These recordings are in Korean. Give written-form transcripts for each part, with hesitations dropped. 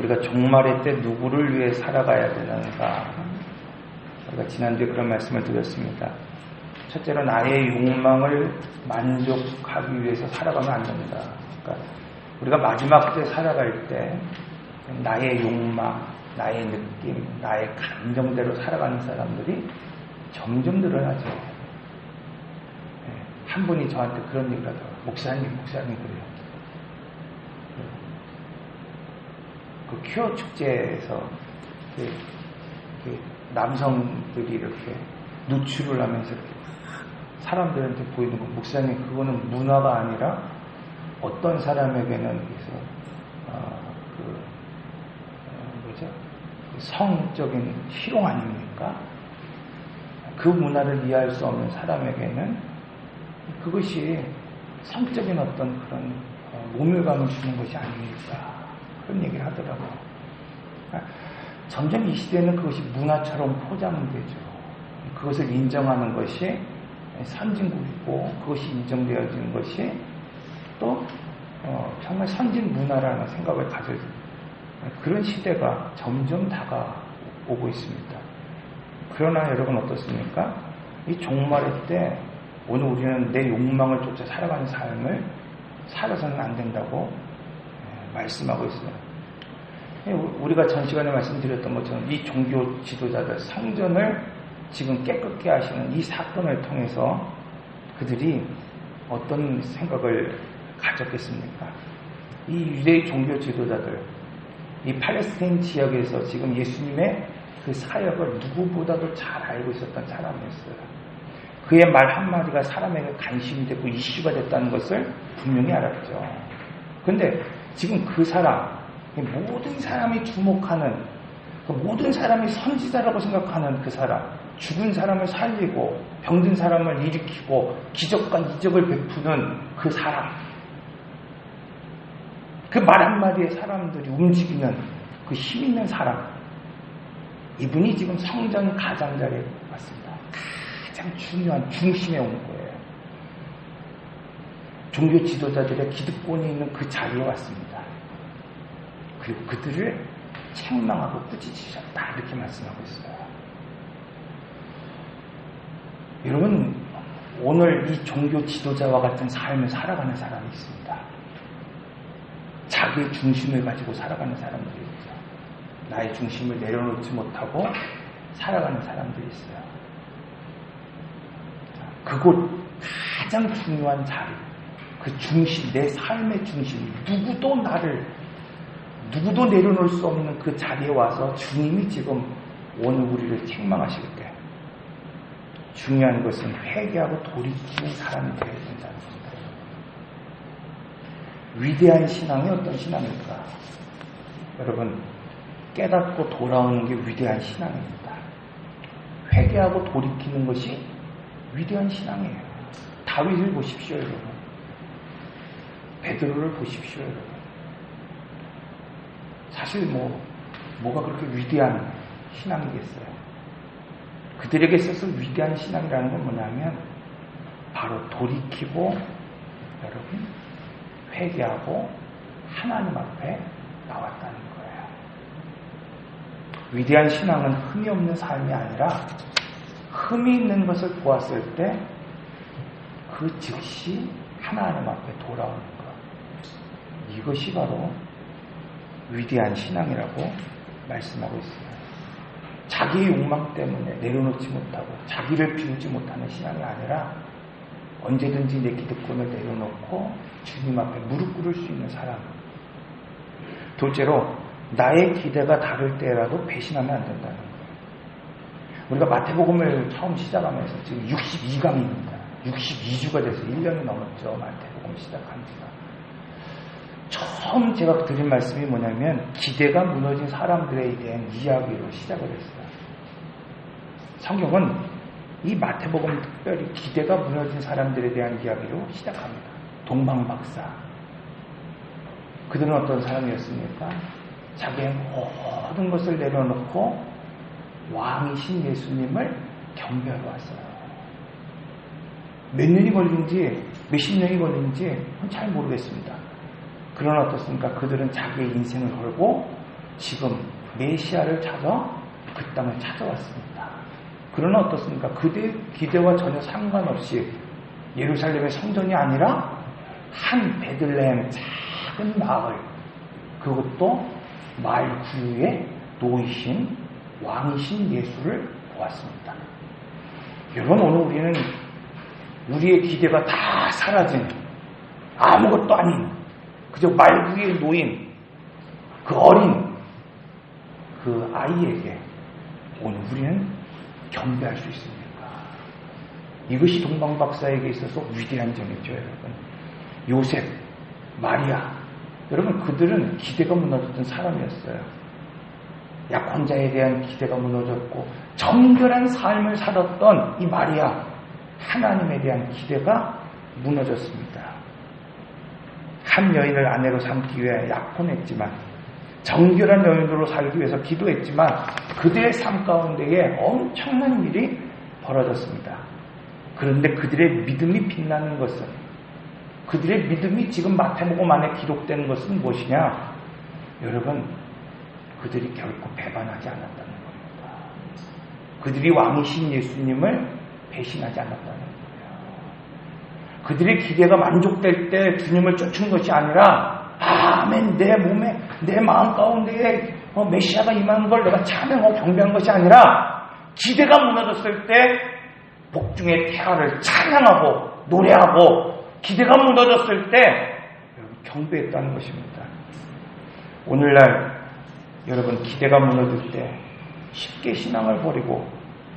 우리가 종말의 때 누구를 위해 살아가야 되는가? 우리가 지난주에 그런 말씀을 드렸습니다. 첫째로 나의 욕망을 만족하기 위해서 살아가면 안 됩니다. 그러니까 우리가 마지막 때 살아갈 때 나의 욕망, 나의 느낌, 나의 감정대로 살아가는 사람들이 점점 늘어나죠. 한 분이 저한테 그런 얘기를 하더라고요. 목사님 그래요. 그 큐어 축제에서 남성들이 이렇게 누출을 하면서 이렇게 사람들한테 보이는 거, 목사님 그거는 문화가 아니라 어떤 사람에게는 그래서 성적인 희롱 아닙니까? 그 문화를 이해할 수 없는 사람에게는 그것이 성적인 어떤 그런 모멸감을 주는 것이 아닙니까? 그런 얘기를 하더라고요. 그러니까 점점 이 시대에는 그것이 문화처럼 포장되죠. 그것을 인정하는 것이 선진국이고 그것이 인정되어지는 것이 또 정말 선진 문화라는 생각을 가질 그런 시대가 점점 다가오고 있습니다. 그러나 여러분 어떻습니까? 이 종말의 때 오늘 우리는 내 욕망을 쫓아 살아가는 삶을 살아서는 안 된다고 말씀하고 있어요. 우리가 전 시간에 말씀드렸던 것처럼 이 종교 지도자들 성전을 지금 깨끗게 하시는 이 사건을 통해서 그들이 어떤 생각을 가졌겠습니까? 이 유대의 종교 지도자들, 이 팔레스타인 지역에서 지금 예수님의 그 사역을 누구보다도 잘 알고 있었던 사람이었어요. 그의 말 한마디가 사람에게 관심이 됐고 이슈가 됐다는 것을 분명히 알았죠. 그런데 지금 그 사람, 모든 사람이 주목하는, 모든 사람이 선지자라고 생각하는 그 사람, 죽은 사람을 살리고 병든 사람을 일으키고 기적과 이적을 베푸는 그 사람, 그 말 한마디에 사람들이 움직이는 그 힘 있는 사람, 이분이 지금 성전 가장자리에 왔습니다. 가장 중요한 중심에 온 거예요. 종교 지도자들의 기득권이 있는 그 자리에 왔습니다. 그리고 그들을 책망하고 꾸짖으셨다 이렇게 말씀하고 있어요. 여러분, 오늘 이 종교 지도자와 같은 삶을 살아가는 사람이 있습니다. 자기의 중심을 가지고 살아가는 사람들이 있어요. 나의 중심을 내려놓지 못하고 살아가는 사람들이 있어요. 그곳 가장 중요한 자리, 그 중심, 내 삶의 중심, 누구도 내려놓을 수 없는 그 자리에 와서 주님이 지금 오늘 우리를 책망하실 때 중요한 것은 회개하고 돌이키는 사람이 되어야 된다는 겁니다. 위대한 신앙이 어떤 신앙입니까? 여러분, 깨닫고 돌아오는 게 위대한 신앙입니다. 회개하고 돌이키는 것이 위대한 신앙이에요. 다윗을 보십시오, 여러분. 베드로를 보십시오, 여러분. 사실 뭐가 그렇게 위대한 신앙이겠어요? 그들에게 있어서 위대한 신앙이라는 건 뭐냐면 바로 돌이키고 여러분 회개하고 하나님 앞에 나왔다는 거예요. 위대한 신앙은 흠이 없는 삶이 아니라 흠이 있는 것을 보았을 때 그 즉시 하나님 앞에 돌아오는 것. 이것이 바로 위대한 신앙이라고 말씀하고 있습니다. 자기의 욕망 때문에 내려놓지 못하고 자기를 비우지 못하는 신앙이 아니라 언제든지 내 기득권을 내려놓고 주님 앞에 무릎 꿇을 수 있는 사람. 둘째로 나의 기대가 다를 때라도 배신하면 안 된다는 거예요. 우리가 마태복음을 처음 시작하면서 지금 62강입니다. 62주가 돼서 1년이 넘었죠. 마태복음 시작한 지가. 처음 제가 드린 말씀이 뭐냐면 기대가 무너진 사람들에 대한 이야기로 시작을 했어요. 성경은 이 마태복음 특별히 기대가 무너진 사람들에 대한 이야기로 시작합니다. 동방박사. 그들은 어떤 사람이었습니까? 자기의 모든 것을 내려놓고 왕이신 예수님을 경배하러 왔어요. 몇 년이 걸린지 몇십 년이 걸린지 잘 모르겠습니다. 그러나 어떻습니까? 그들은 자기의 인생을 걸고 지금 메시아를 찾아 그 땅을 찾아왔습니다. 그러나 어떻습니까? 그들의 기대와 전혀 상관없이 예루살렘의 성전이 아니라 한 베들레헴 작은 마을, 그것도 마을 구유에 노이신 왕이신 예수를 보았습니다. 여러분, 오늘 우리는 우리의 기대가 다 사라진 아무것도 아닌 그저 말 구유에 놓인 그 어린 그 아이에게 오늘 우리는 경배할 수 있습니까? 이것이 동방박사에게 있어서 위대한 점이죠, 여러분. 요셉, 마리아, 여러분, 그들은 기대가 무너졌던 사람이었어요. 약혼자에 대한 기대가 무너졌고 정결한 삶을 살았던 이 마리아, 하나님에 대한 기대가 무너졌습니다. 한 여인을 아내로 삼기 위해 약혼했지만, 정결한 여인으로 살기 위해서 기도했지만 그들의 삶 가운데에 엄청난 일이 벌어졌습니다. 그런데 그들의 믿음이 빛나는 것은, 그들의 믿음이 지금 마태복음 안에 기록되는 것은 무엇이냐? 여러분, 그들이 결코 배반하지 않았다는 겁니다. 그들이 왕이신 예수님을 배신하지 않았다는 거예요. 그들의 기대가 만족될 때 주님을 쫓은 것이 아니라, 아멘, 내 몸에, 내 마음 가운데에 메시아가 임하는 걸 내가 찬양하고 경배한 것이 아니라, 기대가 무너졌을 때 복중의 태아를 찬양하고 노래하고, 기대가 무너졌을 때 경배했다는 것입니다. 오늘날 여러분, 기대가 무너질 때 쉽게 신앙을 버리고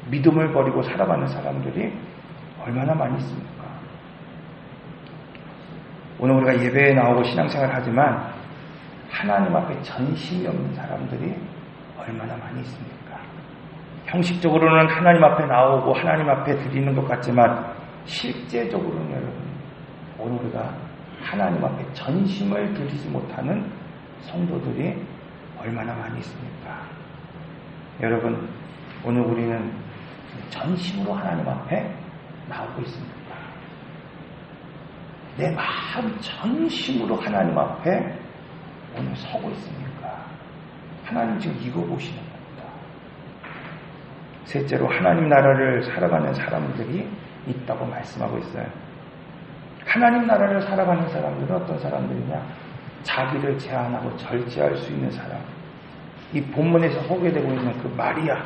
믿음을 버리고 살아가는 사람들이 얼마나 많이 있습니까? 오늘 우리가 예배에 나오고 신앙생활을 하지만 하나님 앞에 전심이 없는 사람들이 얼마나 많이 있습니까? 형식적으로는 하나님 앞에 나오고 하나님 앞에 드리는 것 같지만 실제적으로는 여러분, 오늘 우리가 하나님 앞에 전심을 드리지 못하는 성도들이 얼마나 많이 있습니까? 여러분, 오늘 우리는 전심으로 하나님 앞에 나오고 있습니다. 내 마음 전심으로 하나님 앞에 오늘 서고 있습니까? 하나님 지금 이거 보시는 겁니다. 셋째로, 하나님 나라를 살아가는 사람들이 있다고 말씀하고 있어요. 하나님 나라를 살아가는 사람들은 어떤 사람들이냐? 자기를 제한하고 절제할 수 있는 사람. 이 본문에서 소개되고 있는 그 마리아,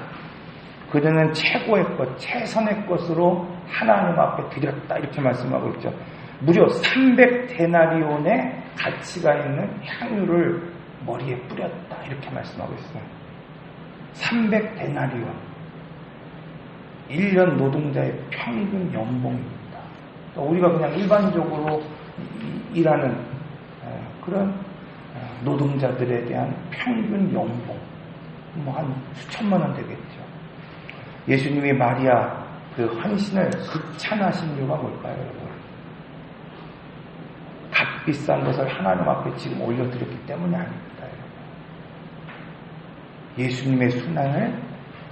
그들은 최고의 것, 최선의 것으로 하나님 앞에 드렸다, 이렇게 말씀하고 있죠. 무려 300데나리온의 가치가 있는 향유를 머리에 뿌렸다, 이렇게 말씀하고 있어요. 300데나리온, 1년 노동자의 평균 연봉입니다. 우리가 그냥 일반적으로 일하는 그런 노동자들에 대한 평균 연봉, 한 수천만 원 되겠죠. 예수님이 마리아 그 헌신을 극찬하신 이유가 뭘까요, 여러분? 값비싼 것을 하나님 앞에 지금 올려드렸기 때문이 아닙니다, 여러분. 예수님의 순환을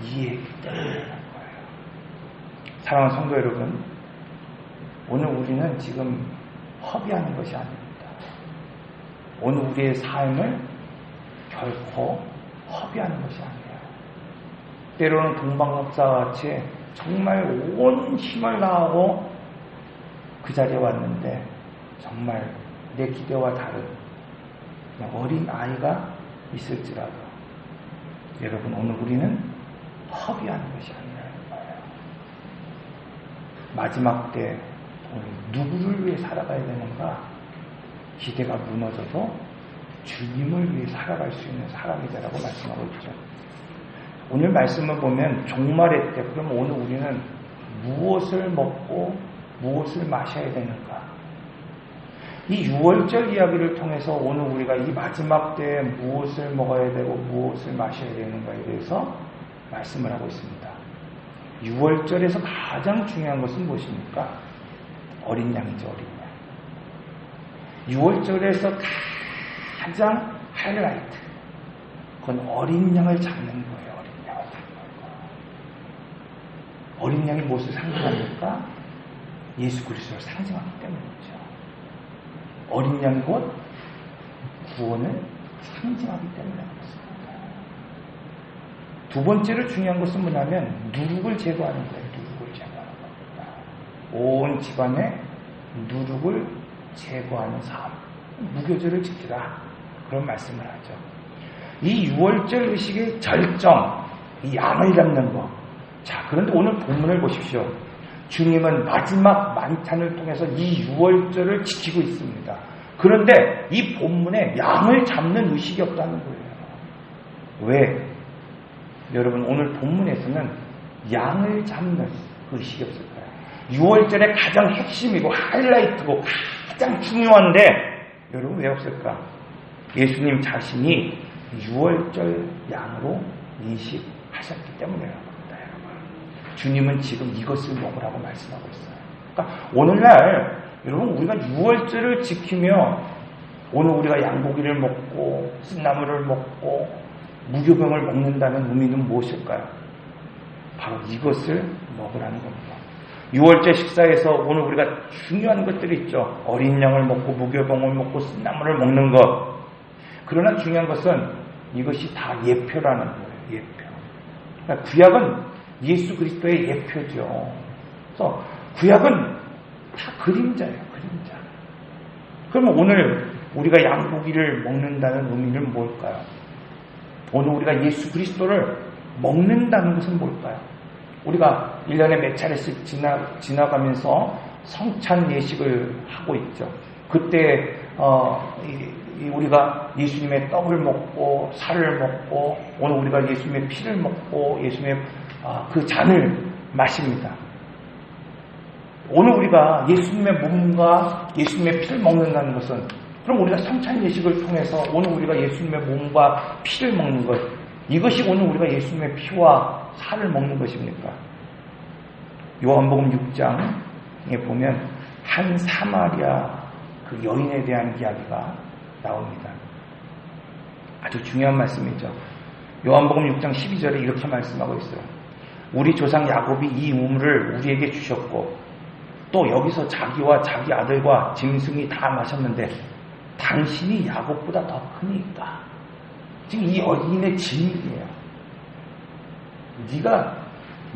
이해했기 때문이라는 거예요. 사랑하는 성도 여러분, 오늘 우리는 지금 허비하는 것이 아닙니다. 오늘 우리의 삶을 결코 허비하는 것이 아니에요. 때로는 동방박사와 같이 정말 온 힘을 다하고 그 자리에 왔는데 정말 내 기대와 다른 어린 아이가 있을지라도 여러분, 오늘 우리는 허비하는 것이 아니라는 거예요. 마지막 때 오늘 누구를 위해 살아가야 되는가? 기대가 무너져도 주님을 위해 살아갈 수 있는 사람이 되라고 말씀하고 있죠. 오늘 말씀을 보면 종말의 때, 그럼 오늘 우리는 무엇을 먹고 무엇을 마셔야 되는가? 이 6월절 이야기를 통해서 오늘 우리가 이 마지막 때에 무엇을 먹어야 되고 무엇을 마셔야 되는가에 대해서 말씀을 하고 있습니다. 6월절에서 가장 중요한 것은 무엇입니까? 어린 양이죠, 어린 양. 6월절에서 가장 하이라이트, 그건 어린 양을 잡는 거예요. 어린 양을 잡는 거. 어린 양이 무엇을 상징합니까? 예수 그리스도를 상징하기 때문이죠. 어린 양이 곧 구원을 상징하기 때문에 그렇습니다. 두 번째로 중요한 것은 뭐냐면 누룩을 제거하는 거예요. 누룩을 제거하는 겁니다. 온 집안에 누룩을 제거하는 삶, 무교절을 지키라, 그런 말씀을 하죠. 이 6월절 의식의 절정, 이 양을 잡는 것. 자, 그런데 오늘 본문을 보십시오. 주님은 마지막 만찬을 통해서 이 6월절을 지키고 있습니다. 그런데 이 본문에 양을 잡는 의식이 없다는 거예요. 왜? 여러분, 오늘 본문에서는 양을 잡는 의식이 없을 거예요. 6월절의 가장 핵심이고 하이라이트고 가장 중요한데 여러분 왜 없을까? 예수님 자신이 6월절 양으로 인식하셨기 때문이라는 겁니다. 여러분, 주님은 지금 이것을 먹으라고 말씀하고 있어요. 그러니까 오늘날 여러분, 우리가 6월절을 지키며 오늘 우리가 양고기를 먹고 쓴나물을 먹고 무교병을 먹는다는 의미는 무엇일까요? 바로 이것을 먹으라는 겁니다. 6월절 식사에서 오늘 우리가 중요한 것들이 있죠. 어린 양을 먹고 무교병을 먹고 쓴나물을 먹는 것. 그러나 중요한 것은 이것이 다 예표라는 거예요. 예표. 그러니까 구약은 예수 그리스도의 예표죠. 그래서 구약은 다 그림자예요. 그림자. 그러면 오늘 우리가 양고기를 먹는다는 의미는 뭘까요? 오늘 우리가 예수 그리스도를 먹는다는 것은 뭘까요? 우리가 1년에 몇 차례씩 지나가면서 성찬 예식을 하고 있죠. 그때 우리가 예수님의 떡을 먹고 살을 먹고 오늘 우리가 예수님의 피를 먹고 예수님의 그 잔을 마십니다. 오늘 우리가 예수님의 몸과 예수님의 피를 먹는다는 것은, 그럼 우리가 성찬 예식을 통해서 오늘 우리가 예수님의 몸과 피를 먹는 것, 이것이 오늘 우리가 예수님의 피와 살을 먹는 것입니까? 요한복음 6장에 보면 한 사마리아 그 여인에 대한 이야기가 나옵니다. 아주 중요한 말씀이죠. 요한복음 6장 12절에 이렇게 말씀하고 있어요. 우리 조상 야곱이 이 우물을 우리에게 주셨고 또 여기서 자기와 자기 아들과 짐승이 다 마셨는데 당신이 야곱보다 더 크니까. 지금 이 여인의 질문이에요.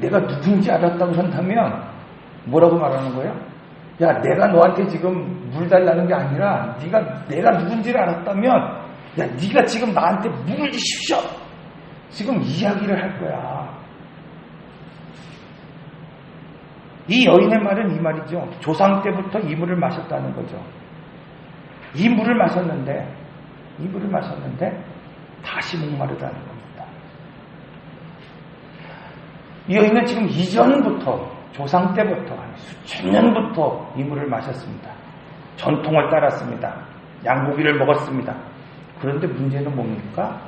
내가 누군지 알았다고 한다면 뭐라고 말하는 거예요? 야, 내가 너한테 지금 물 달라는 게 아니라 내가 누군지를 알았다면 야, 네가 지금 나한테 물을 주십시오. 지금 이야기를 할 거야. 이 여인의 말은 이 말이죠. 조상 때부터 이 물을 마셨다는 거죠. 이 물을 마셨는데 다시 목마르다는 겁니다. 이 여인은 지금 이전부터, 조상 때부터 수천 년부터 이 물을 마셨습니다. 전통을 따랐습니다. 양고기를 먹었습니다. 그런데 문제는 뭡니까?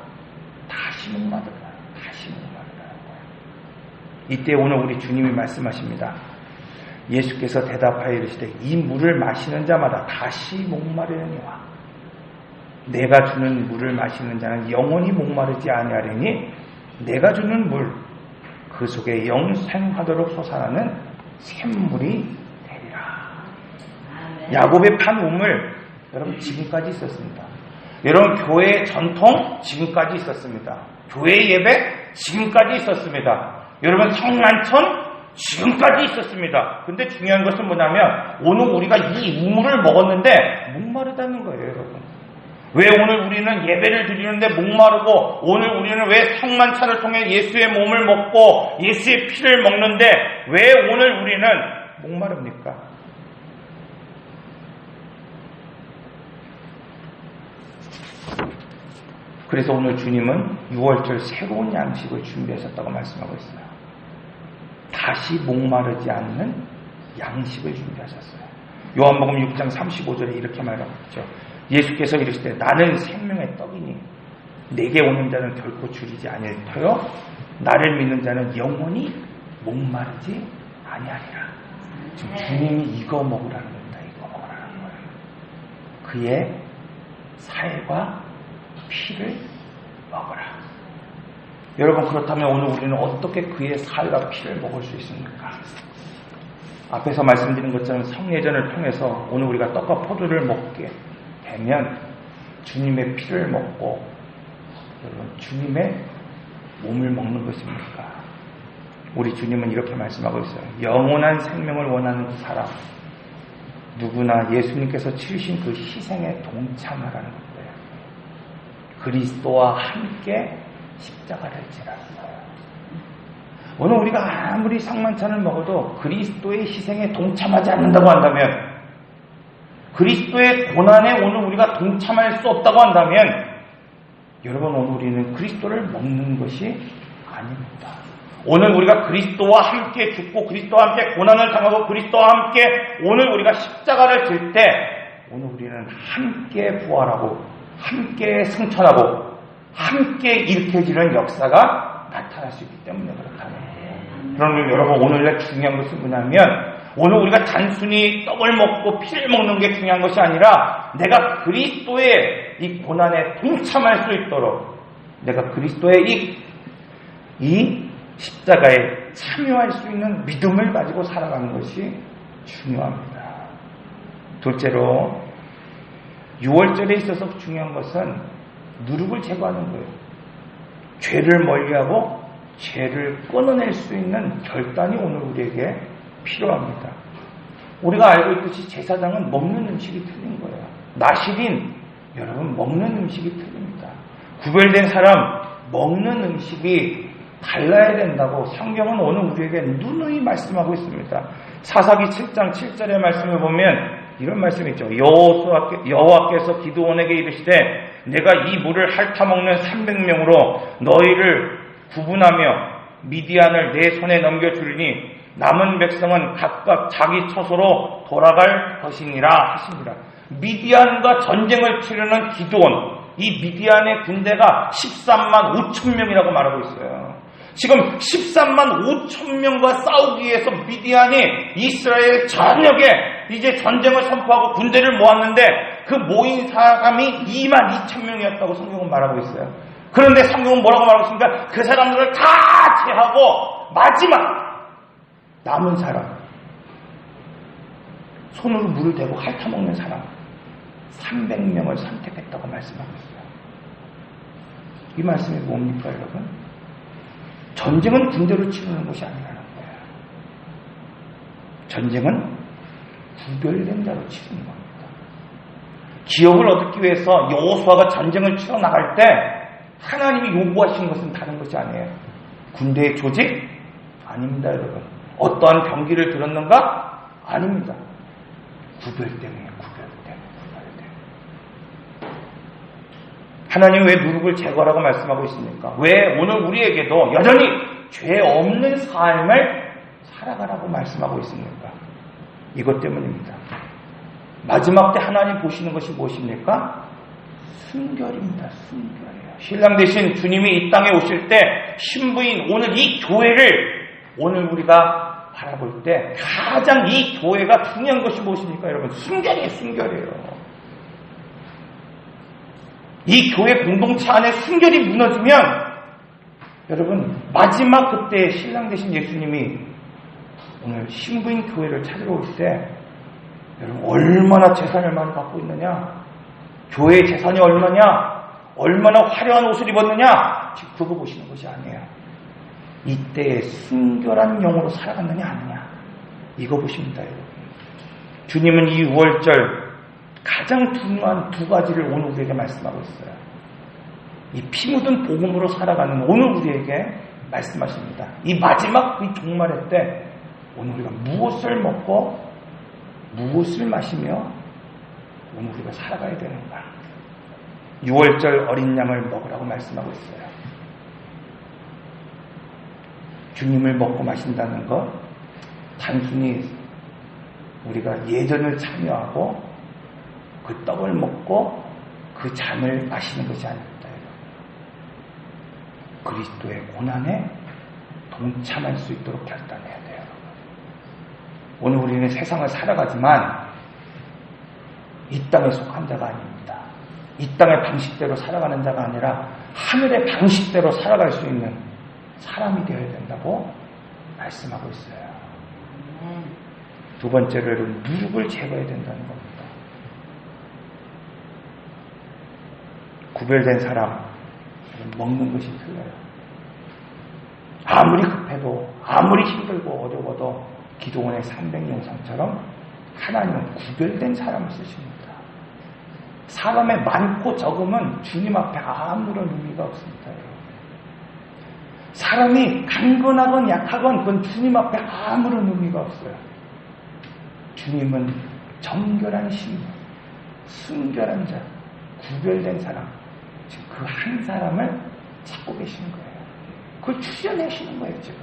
다시 목마르다는 거예요. 이때 오늘 우리 주님이 말씀하십니다. 예수께서 대답하여 이르시되 이 물을 마시는 자마다 다시 목마르느니와 내가 주는 물을 마시는 자는 영원히 목마르지 아니하리니 내가 주는 물 그 속에 영생하도록 솟아나는 샘물이 되리라. 야곱의 판 우물, 여러분 지금까지 있었습니다. 여러분 교회의 전통 지금까지 있었습니다. 교회 예배 지금까지 있었습니다. 여러분 성만천 지금까지 있었습니다. 근데 중요한 것은 뭐냐면 오늘 우리가 이 우물을 먹었는데 목마르다는 거예요, 여러분. 왜 오늘 우리는 예배를 드리는데 목마르고 오늘 우리는 왜 성만찬을 통해 예수의 몸을 먹고 예수의 피를 먹는데 왜 오늘 우리는 목마릅니까? 그래서 오늘 주님은 6월절 새로운 양식을 준비하셨다고 말씀하고 있어요. 다시 목마르지 않는 양식을 준비하셨어요. 요한복음 6장 35절에 이렇게 말하고 있죠. 예수께서 이르시되 나는 생명의 떡이니 내게 오는 자는 결코 줄이지 아니할 터요 나를 믿는 자는 영원히 목마르지 아니하리라. 지금 주님이 이거 먹으라는 겁니다. 이거 먹으라는 거예요. 그의 살과 피를 먹으라. 여러분, 그렇다면 오늘 우리는 어떻게 그의 살과 피를 먹을 수 있습니까? 앞에서 말씀드린 것처럼 성례전을 통해서 오늘 우리가 떡과 포도를 먹게 되면 주님의 피를 먹고 여러분 주님의 몸을 먹는 것입니까? 우리 주님은 이렇게 말씀하고 있어요. 영원한 생명을 원하는 그 사람, 누구나 예수님께서 치르신 그 희생에 동참하라는 거예요. 그리스도와 함께 십자가를 지라는 거예요. 오늘 우리가 아무리 상만찬을 먹어도 그리스도의 희생에 동참하지 않는다고 한다면, 그리스도의 고난에 오늘 우리가 동참할 수 없다고 한다면, 여러분, 오늘 우리는 그리스도를 먹는 것이 아닙니다. 오늘 우리가 그리스도와 함께 죽고 그리스도와 함께 고난을 당하고 그리스도와 함께 오늘 우리가 십자가를 질 때, 오늘 우리는 함께 부활하고 함께 승천하고 함께 일으켜지는 역사가 나타날 수 있기 때문에 그렇다는 거예요. 그러면 여러분, 오늘날 중요한 것은 뭐냐면, 오늘 우리가 단순히 떡을 먹고 피를 먹는 게 중요한 것이 아니라, 내가 그리스도의 이 고난에 동참할 수 있도록, 내가 그리스도의 이 십자가에 참여할 수 있는 믿음을 가지고 살아가는 것이 중요합니다. 둘째로, 6월절에 있어서 중요한 것은 누룩을 제거하는 거예요. 죄를 멀리하고 죄를 끊어낼 수 있는 결단이 오늘 우리에게 필요합니다. 우리가 알고 있듯이 제사장은 먹는 음식이 틀린 거예요. 나실인, 여러분, 먹는 음식이 틀립니다. 구별된 사람, 먹는 음식이 달라야 된다고 성경은 오늘 우리에게 누누이 말씀하고 있습니다. 사사기 7장 7절의 말씀을 보면 이런 말씀이 있죠. 여호와께서 기드온에게 이르시되 내가 이 물을 핥아먹는 300명으로 너희를 구분하며 미디안을 내 손에 넘겨주리니 남은 백성은 각각 자기 처소로 돌아갈 것이니라 하십니다. 미디안과 전쟁을 치르는 기드온, 이 미디안의 군대가 13만 5천 명이라고 말하고 있어요. 지금 13만 5천 명과 싸우기 위해서 미디안이 이스라엘 전역에 이제 전쟁을 선포하고 군대를 모았는데, 그 모인 사람이 2만 2천 명이었다고 성경은 말하고 있어요. 그런데 성경은 뭐라고 말하고 있습니까? 그 사람들을 다 제하고 마지막 남은 사람, 손으로 물을 대고 핥아먹는 사람 300명을 선택했다고 말씀하고 있어요. 이 말씀이 뭡니까, 여러분? 전쟁은 군대로 치르는 것이 아니라는 거예요. 전쟁은 구별된 자로 치르는 겁니다. 기업을 얻기 위해서 여호수아가 전쟁을 치러 나갈 때 하나님이 요구하신 것은 다른 것이 아니에요. 군대의 조직? 아닙니다, 여러분. 어떠한 병기를 들었는가? 아닙니다. 구별됨이에요, 구별됨. 하나님 왜 누룩을 제거하라고 말씀하고 있습니까? 왜 오늘 우리에게도 여전히 죄 없는 삶을 살아가라고 말씀하고 있습니까? 이것 때문입니다. 마지막 때 하나님 보시는 것이 무엇입니까? 순결입니다. 순결이에요. 신랑 되신 주님이 이 땅에 오실 때 신부인 오늘 이 교회를 오늘 우리가 바라볼 때 가장 이 교회가 중요한 것이 무엇입니까, 여러분? 순결이에요, 순결이에요. 이 교회 공동체 안에 순결이 무너지면, 여러분, 마지막 그때 신랑 되신 예수님이 오늘 신부인 교회를 찾으러 올 때, 여러분, 얼마나 재산을 많이 갖고 있느냐, 교회의 재산이 얼마냐, 얼마나 화려한 옷을 입었느냐, 지금 그거 보시는 것이 아니에요. 이때의 순결한 영으로 살아갔느냐 아니냐, 이거 보십니다, 여러분. 주님은 이 6월절 가장 중요한 두 가지를 오늘 우리에게 말씀하고 있어요. 이 피 묻은 복음으로 살아가는 오늘 우리에게 말씀하십니다. 이 마지막 이 종말의 때 오늘 우리가 무엇을 먹고 무엇을 마시며 오늘 우리가 살아가야 되는가. 6월절 어린 양을 먹으라고 말씀하고 있어요. 주님을 먹고 마신다는 것, 단순히 우리가 예전을 참여하고 그 떡을 먹고 그 잔을 마시는 것이 아닙니다. 그리스도의 고난에 동참할 수 있도록 결단해야 돼요. 오늘 우리는 세상을 살아가지만 이 땅에 속한 자가 아닙니다. 이 땅의 방식대로 살아가는 자가 아니라 하늘의 방식대로 살아갈 수 있는 사람이 되어야 된다고 말씀하고 있어요. 두 번째로 누룩을 제거해야 된다는 겁니다. 구별된 사람, 먹는 것이 틀려요. 아무리 급해도 아무리 힘들고 어려워도 기도원의 300영성처럼 하나님은 구별된 사람을 쓰십니다. 사람의 많고 적음은 주님 앞에 아무런 의미가 없습니다. 사람이 강건하건 약하건 그건 주님 앞에 아무런 의미가 없어요. 주님은 정결한 신, 순결한 자, 구별된 사람, 지금 그 한 사람을 찾고 계시는 거예요. 그걸 추려내시는 거예요, 지금.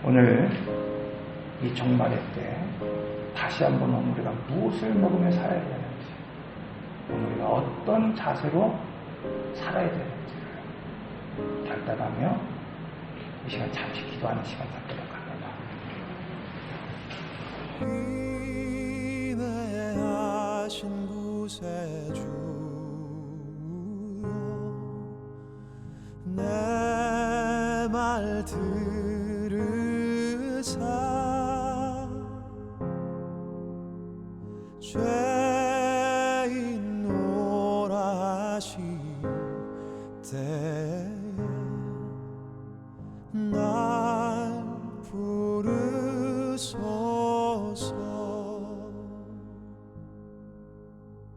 오늘 이 종말의 때 다시 한번 우리가 무엇을 먹으며 살아야 되는지, 우리가 어떤 자세로 살아야 되는지를 결단하며 이 시간 잠시 기도하는 시간 갖도록 합니다. 인내하신 구세주여 내 말 들으사 죄인 노라시 때에 나